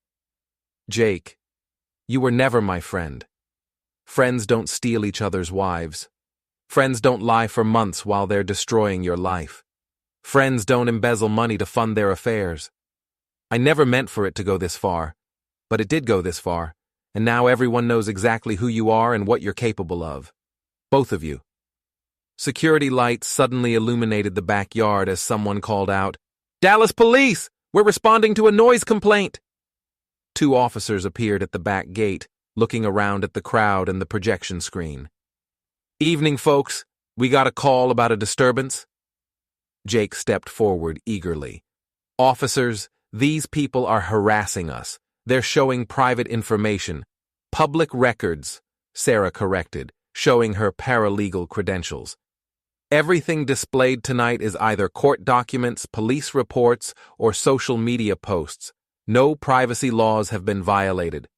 Jake, you were never my friend. Friends don't steal each other's wives. Friends don't lie for months while they're destroying your life. Friends don't embezzle money to fund their affairs. I never meant for it to go this far, but it did go this far, and now everyone knows exactly who you are and what you're capable of. Both of you. Security lights suddenly illuminated the backyard as someone called out, "Dallas Police! We're responding to a noise complaint!" 2 officers appeared at the back gate, looking around at the crowd and the projection screen. "Evening, folks. We got a call about a disturbance." Jake stepped forward eagerly. "Officers, these people are harassing us. They're showing private information. Public records," Sarah corrected, showing her paralegal credentials. "Everything displayed tonight is either court documents, police reports, or social media posts. No privacy laws have been violated."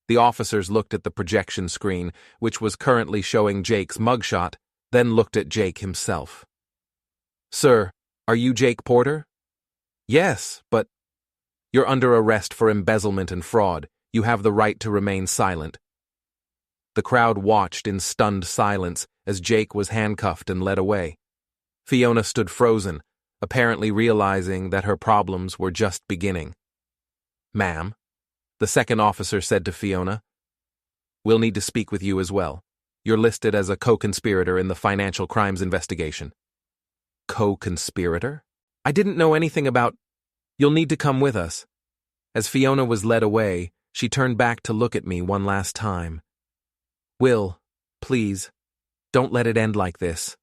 The officers looked at the projection screen, which was currently showing Jake's mugshot, then looked at Jake himself. "Sir, are you Jake Porter?" "Yes, but—" "You're under arrest for embezzlement and fraud. You have the right to remain silent." The crowd watched in stunned silence as Jake was handcuffed and led away. Fiona stood frozen, apparently realizing that her problems were just beginning. "Ma'am," the second officer said to Fiona, "we'll need to speak with you as well. You're listed as a co-conspirator in the financial crimes investigation." Co-conspirator? I didn't know anything about— "You'll need to come with us." As Fiona was led away, she turned back to look at me one last time. "Will, please, don't let it end like this."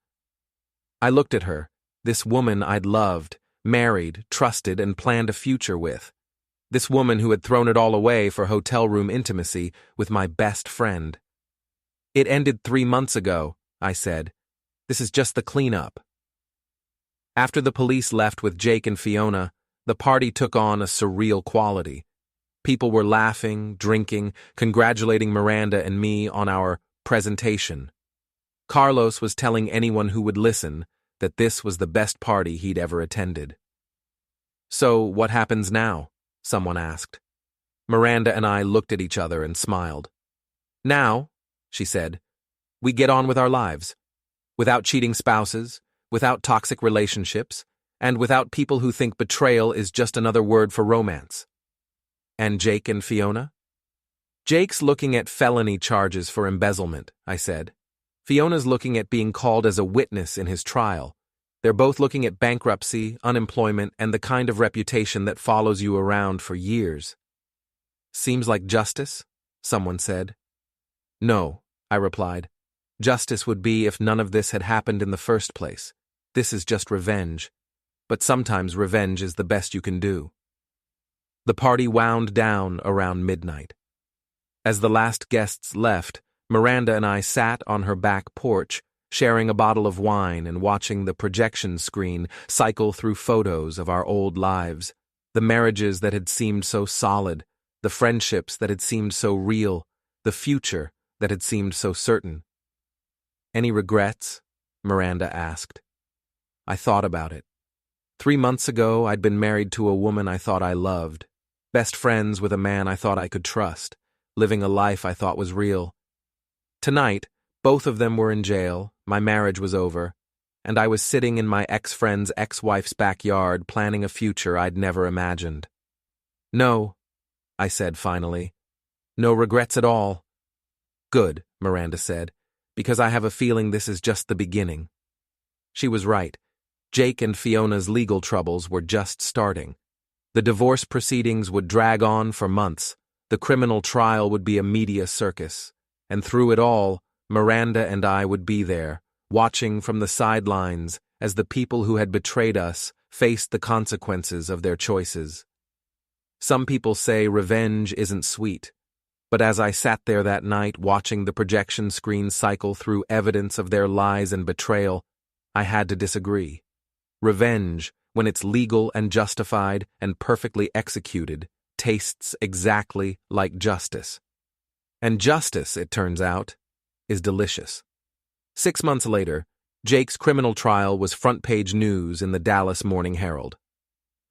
I looked at her, this woman I'd loved, married, trusted, and planned a future with. This woman who had thrown it all away for hotel room intimacy with my best friend. "It ended 3 months ago," I said. "This is just the cleanup." After the police left with Jake and Fiona, the party took on a surreal quality. People were laughing, drinking, congratulating Miranda and me on our presentation. Carlos was telling anyone who would listen that this was the best party he'd ever attended. "So, what happens now?" someone asked. Miranda and I looked at each other and smiled. "Now," she said, "we get on with our lives. Without cheating spouses, without toxic relationships, and without people who think betrayal is just another word for romance." "And Jake and Fiona?" "Jake's looking at felony charges for embezzlement," I said. "Fiona's looking at being called as a witness in his trial. They're both looking at bankruptcy, unemployment, and the kind of reputation that follows you around for years." "Seems like justice," someone said. "No," I replied. "Justice would be if none of this had happened in the first place. This is just revenge. But sometimes revenge is the best you can do." The party wound down around midnight. As the last guests left, Miranda and I sat on her back porch, sharing a bottle of wine and watching the projection screen cycle through photos of our old lives. The marriages that had seemed so solid, the friendships that had seemed so real, the future that had seemed so certain. "Any regrets?" Miranda asked. I thought about it. 3 months ago, I'd been married to a woman I thought I loved, best friends with a man I thought I could trust, living a life I thought was real. Tonight, both of them were in jail, my marriage was over, and I was sitting in my ex-friend's ex-wife's backyard planning a future I'd never imagined. "No," I said finally. "No regrets at all." "Good," Miranda said, "because I have a feeling this is just the beginning." She was right. Jake and Fiona's legal troubles were just starting. The divorce proceedings would drag on for months. The criminal trial would be a media circus. And through it all, Miranda and I would be there, watching from the sidelines as the people who had betrayed us faced the consequences of their choices. Some people say revenge isn't sweet, but as I sat there that night watching the projection screen cycle through evidence of their lies and betrayal, I had to disagree. Revenge, when it's legal and justified and perfectly executed, tastes exactly like justice. And justice, it turns out, is delicious. 6 months later, Jake's criminal trial was front-page news in the Dallas Morning Herald.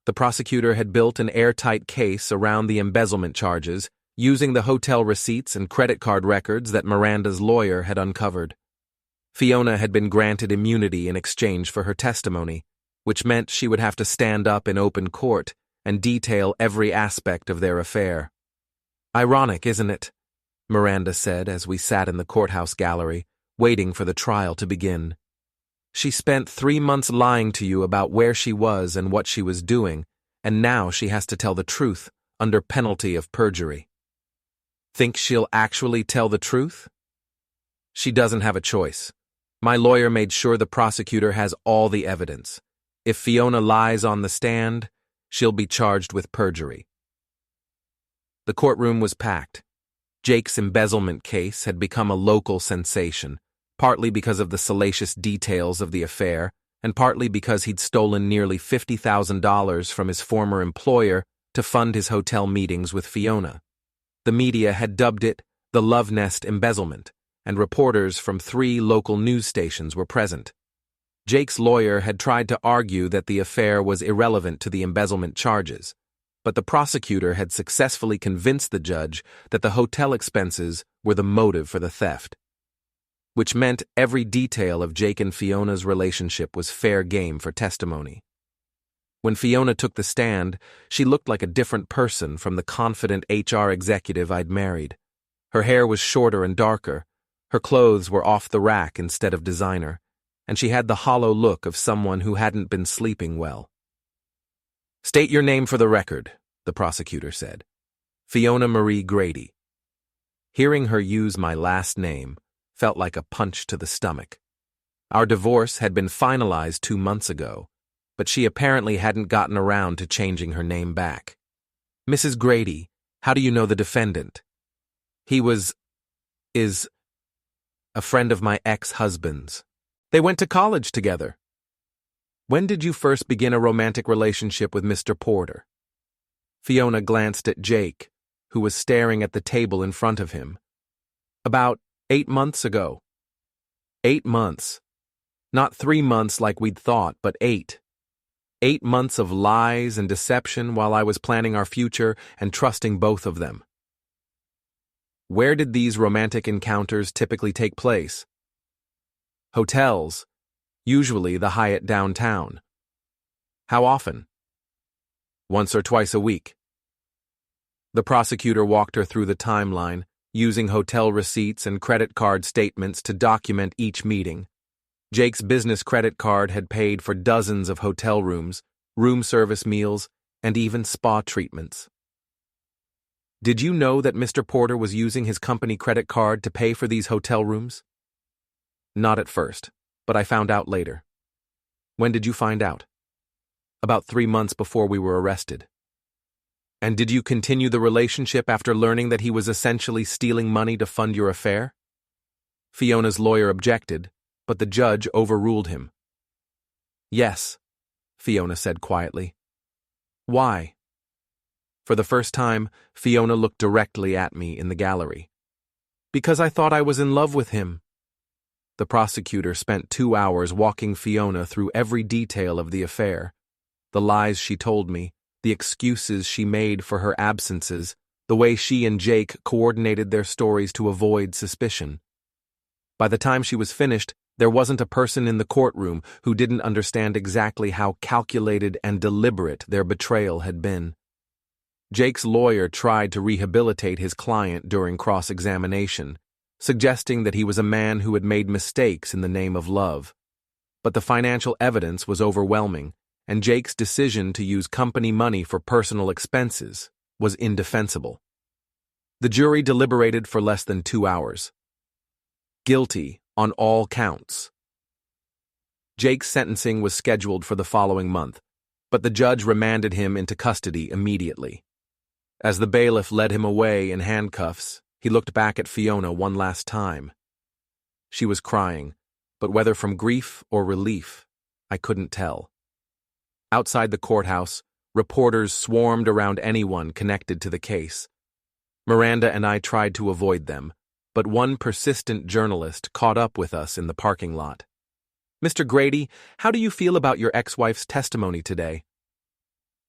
The prosecutor had built an airtight case around the embezzlement charges, using the hotel receipts and credit card records that Miranda's lawyer had uncovered. Fiona had been granted immunity in exchange for her testimony, which meant she would have to stand up in open court and detail every aspect of their affair. "Ironic, isn't it?" Miranda said as we sat in the courthouse gallery, waiting for the trial to begin. "She spent 3 months lying to you about where she was and what she was doing, and now she has to tell the truth under penalty of perjury." "Think she'll actually tell the truth?" "She doesn't have a choice. My lawyer made sure the prosecutor has all the evidence. If Fiona lies on the stand, she'll be charged with perjury." The courtroom was packed. Jake's embezzlement case had become a local sensation, partly because of the salacious details of the affair, and partly because he'd stolen nearly $50,000 from his former employer to fund his hotel meetings with Fiona. The media had dubbed it the Love Nest embezzlement, and reporters from 3 local news stations were present. Jake's lawyer had tried to argue that the affair was irrelevant to the embezzlement charges, but the prosecutor had successfully convinced the judge that the hotel expenses were the motive for the theft, which meant every detail of Jake and Fiona's relationship was fair game for testimony. When Fiona took the stand, she looked like a different person from the confident HR executive I'd married. Her hair was shorter and darker, her clothes were off the rack instead of designer, and she had the hollow look of someone who hadn't been sleeping well. "State your name for the record," the prosecutor said. "Fiona Marie Grady." Hearing her use my last name felt like a punch to the stomach. Our divorce had been finalized 2 months ago, but she apparently hadn't gotten around to changing her name back. "Mrs. Grady, how do you know the defendant?" "He is a friend of my ex-husband's. They went to college together." "When did you first begin a romantic relationship with Mr. Porter?" Fiona glanced at Jake, who was staring at the table in front of him. "About 8 months ago." 8 months. Not 3 months like we'd thought, but 8. 8 months of lies and deception while I was planning our future and trusting both of them. "Where did these romantic encounters typically take place?" "Hotels, usually the Hyatt downtown." "How often?" "Once or twice a week." The prosecutor walked her through the timeline, using hotel receipts and credit card statements to document each meeting. Jake's business credit card had paid for dozens of hotel rooms, room service meals, and even spa treatments. "Did you know that Mr. Porter was using his company credit card to pay for these hotel rooms?" "Not at first, but I found out later." "When did you find out?" "About 3 months before we were arrested." "And did you continue the relationship after learning that he was essentially stealing money to fund your affair?" Fiona's lawyer objected, but the judge overruled him. "Yes," Fiona said quietly. "Why?" For the first time, Fiona looked directly at me in the gallery. Because I thought I was in love with him. The prosecutor spent 2 hours walking Fiona through every detail of the affair. The lies she told me, the excuses she made for her absences, the way she and Jake coordinated their stories to avoid suspicion. By the time she was finished, there wasn't a person in the courtroom who didn't understand exactly how calculated and deliberate their betrayal had been. Jake's lawyer tried to rehabilitate his client during cross-examination, suggesting that he was a man who had made mistakes in the name of love. But the financial evidence was overwhelming, and Jake's decision to use company money for personal expenses was indefensible. The jury deliberated for less than 2 hours. Guilty on all counts. Jake's sentencing was scheduled for the following month, but the judge remanded him into custody immediately. As the bailiff led him away in handcuffs, he looked back at Fiona one last time. She was crying, but whether from grief or relief, I couldn't tell. Outside the courthouse, reporters swarmed around anyone connected to the case. Miranda and I tried to avoid them, but one persistent journalist caught up with us in the parking lot. "Mr. Grady, how do you feel about your ex-wife's testimony today?"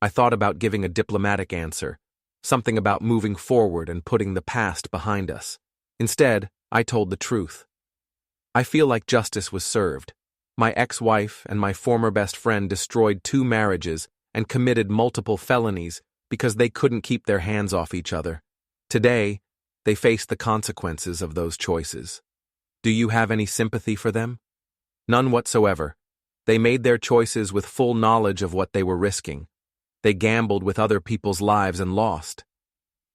I thought about giving a diplomatic answer, something about moving forward and putting the past behind us. Instead, I told the truth. I feel like justice was served. My ex-wife and my former best friend destroyed 2 marriages and committed multiple felonies because they couldn't keep their hands off each other. Today, they face the consequences of those choices. Do you have any sympathy for them? None whatsoever. They made their choices with full knowledge of what they were risking. They gambled with other people's lives and lost.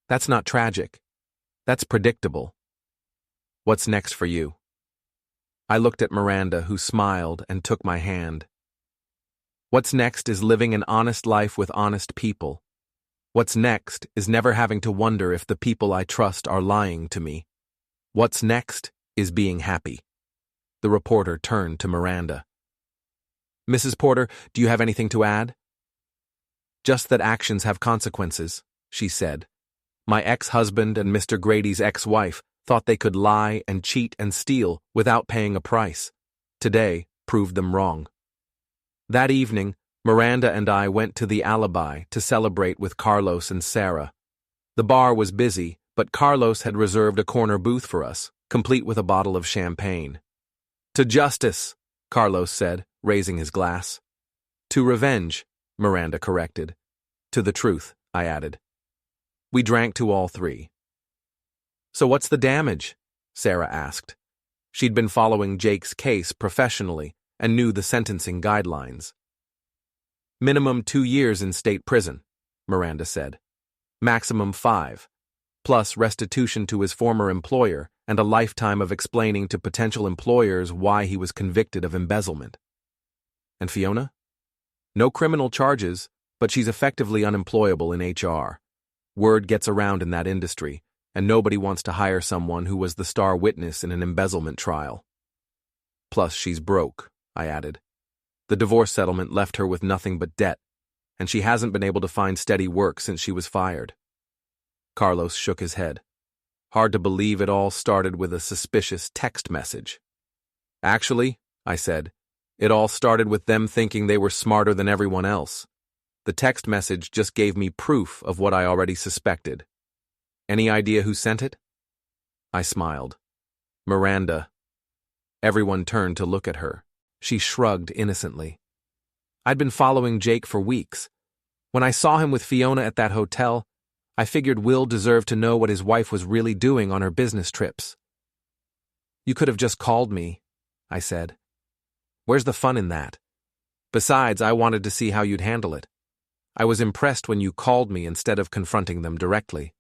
That's not tragic. That's predictable. What's next for you? I looked at Miranda, who smiled and took my hand. What's next is living an honest life with honest people. What's next is never having to wonder if the people I trust are lying to me. What's next is being happy. The reporter turned to Miranda. "Mrs. Porter, do you have anything to add?" "Just that actions have consequences," she said. "My ex-husband and Mr. Grady's ex-wife thought they could lie and cheat and steal without paying a price. Today proved them wrong." That evening, Miranda and I went to the Alibi to celebrate with Carlos and Sarah. The bar was busy, but Carlos had reserved a corner booth for us, complete with a bottle of champagne. "To justice," Carlos said, raising his glass. "To revenge," Miranda corrected. "To the truth," I added. We drank to all 3. "So what's the damage?" Sarah asked. She'd been following Jake's case professionally and knew the sentencing guidelines. "Minimum 2 years in state prison," Miranda said. "Maximum 5, plus restitution to his former employer and a lifetime of explaining to potential employers why he was convicted of embezzlement." "And Fiona?" "No criminal charges, but she's effectively unemployable in HR. Word gets around in that industry, and nobody wants to hire someone who was the star witness in an embezzlement trial. Plus, she's broke," I added. "The divorce settlement left her with nothing but debt, and she hasn't been able to find steady work since she was fired." Carlos shook his head. Hard to believe it all started with a suspicious text message. "Actually," I said, "it all started with them thinking they were smarter than everyone else. The text message just gave me proof of what I already suspected. Any idea who sent it?" I smiled. "Miranda." Everyone turned to look at her. She shrugged innocently. "I'd been following Jake for weeks. When I saw him with Fiona at that hotel, I figured Will deserved to know what his wife was really doing on her business trips." "You could have just called me," I said. "Where's the fun in that? Besides, I wanted to see how you'd handle it. I was impressed when you called me instead of confronting them directly."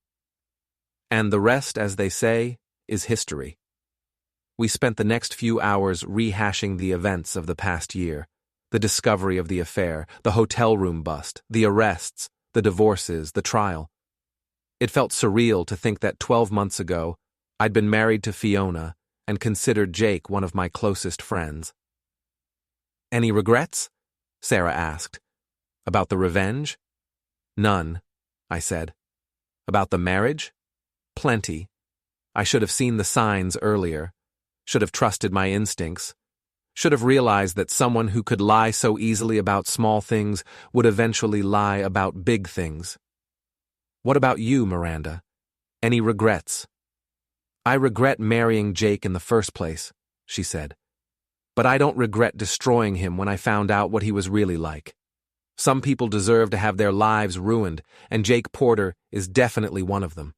And the rest, as they say, is history. We spent the next few hours rehashing the events of the past year, the discovery of the affair, the hotel room bust, the arrests, the divorces, the trial. It felt surreal to think that 12 months ago, I'd been married to Fiona and considered Jake one of my closest friends. "Any regrets?" Sarah asked. "About the revenge?" "None. I said. About the marriage? Plenty. I should have seen the signs earlier, should have trusted my instincts, should have realized that someone who could lie so easily about small things would eventually lie about big things. What about you, Miranda? Any regrets? I regret marrying Jake in the first place, she said. But I don't regret destroying him when I found out what he was really like. Some people deserve to have their lives ruined, and Jake Porter is definitely one of them.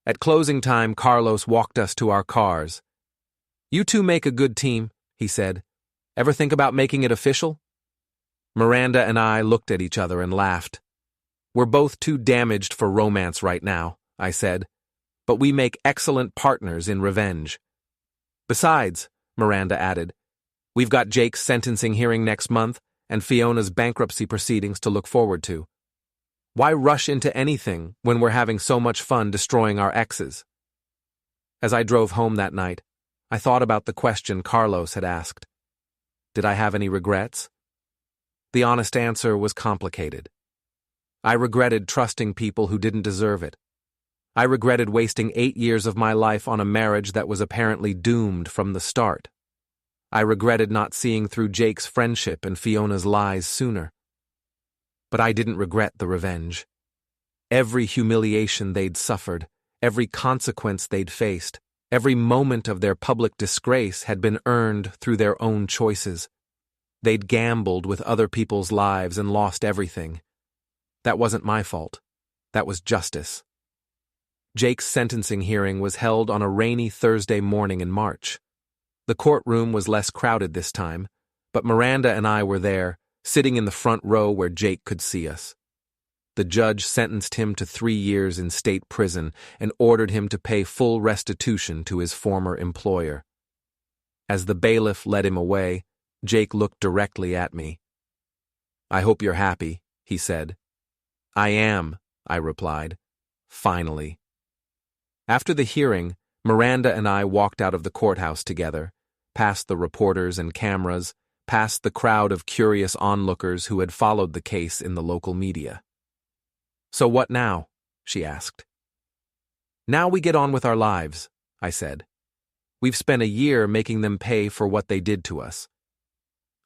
At closing time, Carlos walked us to our cars. You two make a good team, he said. Ever think about making it official? Miranda and I looked at each other and laughed. We're both too damaged for romance right now, I said, but we make excellent partners in revenge. Besides, Miranda added, we've got Jake's sentencing hearing next month and Fiona's bankruptcy proceedings to look forward to. Why rush into anything when we're having so much fun destroying our exes? As I drove home that night, I thought about the question Carlos had asked. Did I have any regrets? The honest answer was complicated. I regretted trusting people who didn't deserve it. I regretted wasting 8 years of my life on a marriage that was apparently doomed from the start. I regretted not seeing through Jake's friendship and Fiona's lies sooner. But I didn't regret the revenge. Every humiliation they'd suffered, every consequence they'd faced, every moment of their public disgrace had been earned through their own choices. They'd gambled with other people's lives and lost everything. That wasn't my fault. That was justice. Jake's sentencing hearing was held on a rainy Thursday morning in March. The courtroom was less crowded this time, but Miranda and I were there, sitting in the front row where Jake could see us. The judge sentenced him to 3 years in state prison and ordered him to pay full restitution to his former employer. As the bailiff led him away, Jake looked directly at me. I hope you're happy, he said. I am, I replied. Finally. After the hearing, Miranda and I walked out of the courthouse together, past the reporters and cameras, past the crowd of curious onlookers who had followed the case in the local media. So what now? She asked. Now we get on with our lives, I said. We've spent a year making them pay for what they did to us.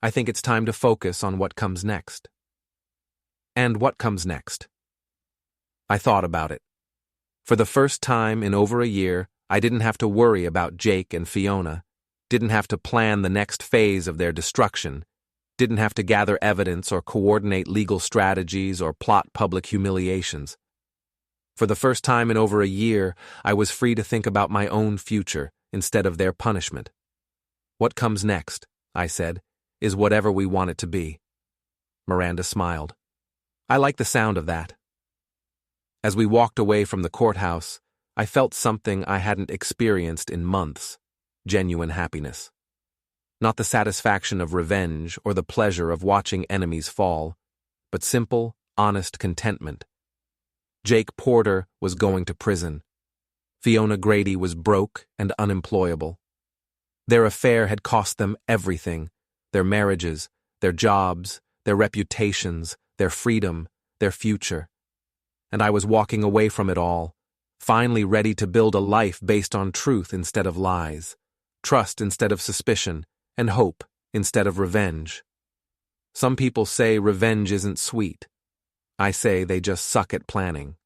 I think it's time to focus on what comes next. And what comes next? I thought about it. For the first time in over a year, I didn't have to worry about Jake and Fiona, didn't have to plan the next phase of their destruction, didn't have to gather evidence or coordinate legal strategies or plot public humiliations. For the first time in over a year, I was free to think about my own future instead of their punishment. What comes next, I said, is whatever we want it to be. Miranda smiled. I like the sound of that. As we walked away from the courthouse, I felt something I hadn't experienced in months, genuine happiness. Not the satisfaction of revenge or the pleasure of watching enemies fall, but simple, honest contentment. Jake Porter was going to prison. Fiona Grady was broke and unemployable. Their affair had cost them everything, their marriages, their jobs, their reputations, their freedom, their future. And I was walking away from it all, finally ready to build a life based on truth instead of lies, trust instead of suspicion, and hope instead of revenge. Some people say revenge isn't sweet. I say they just suck at planning.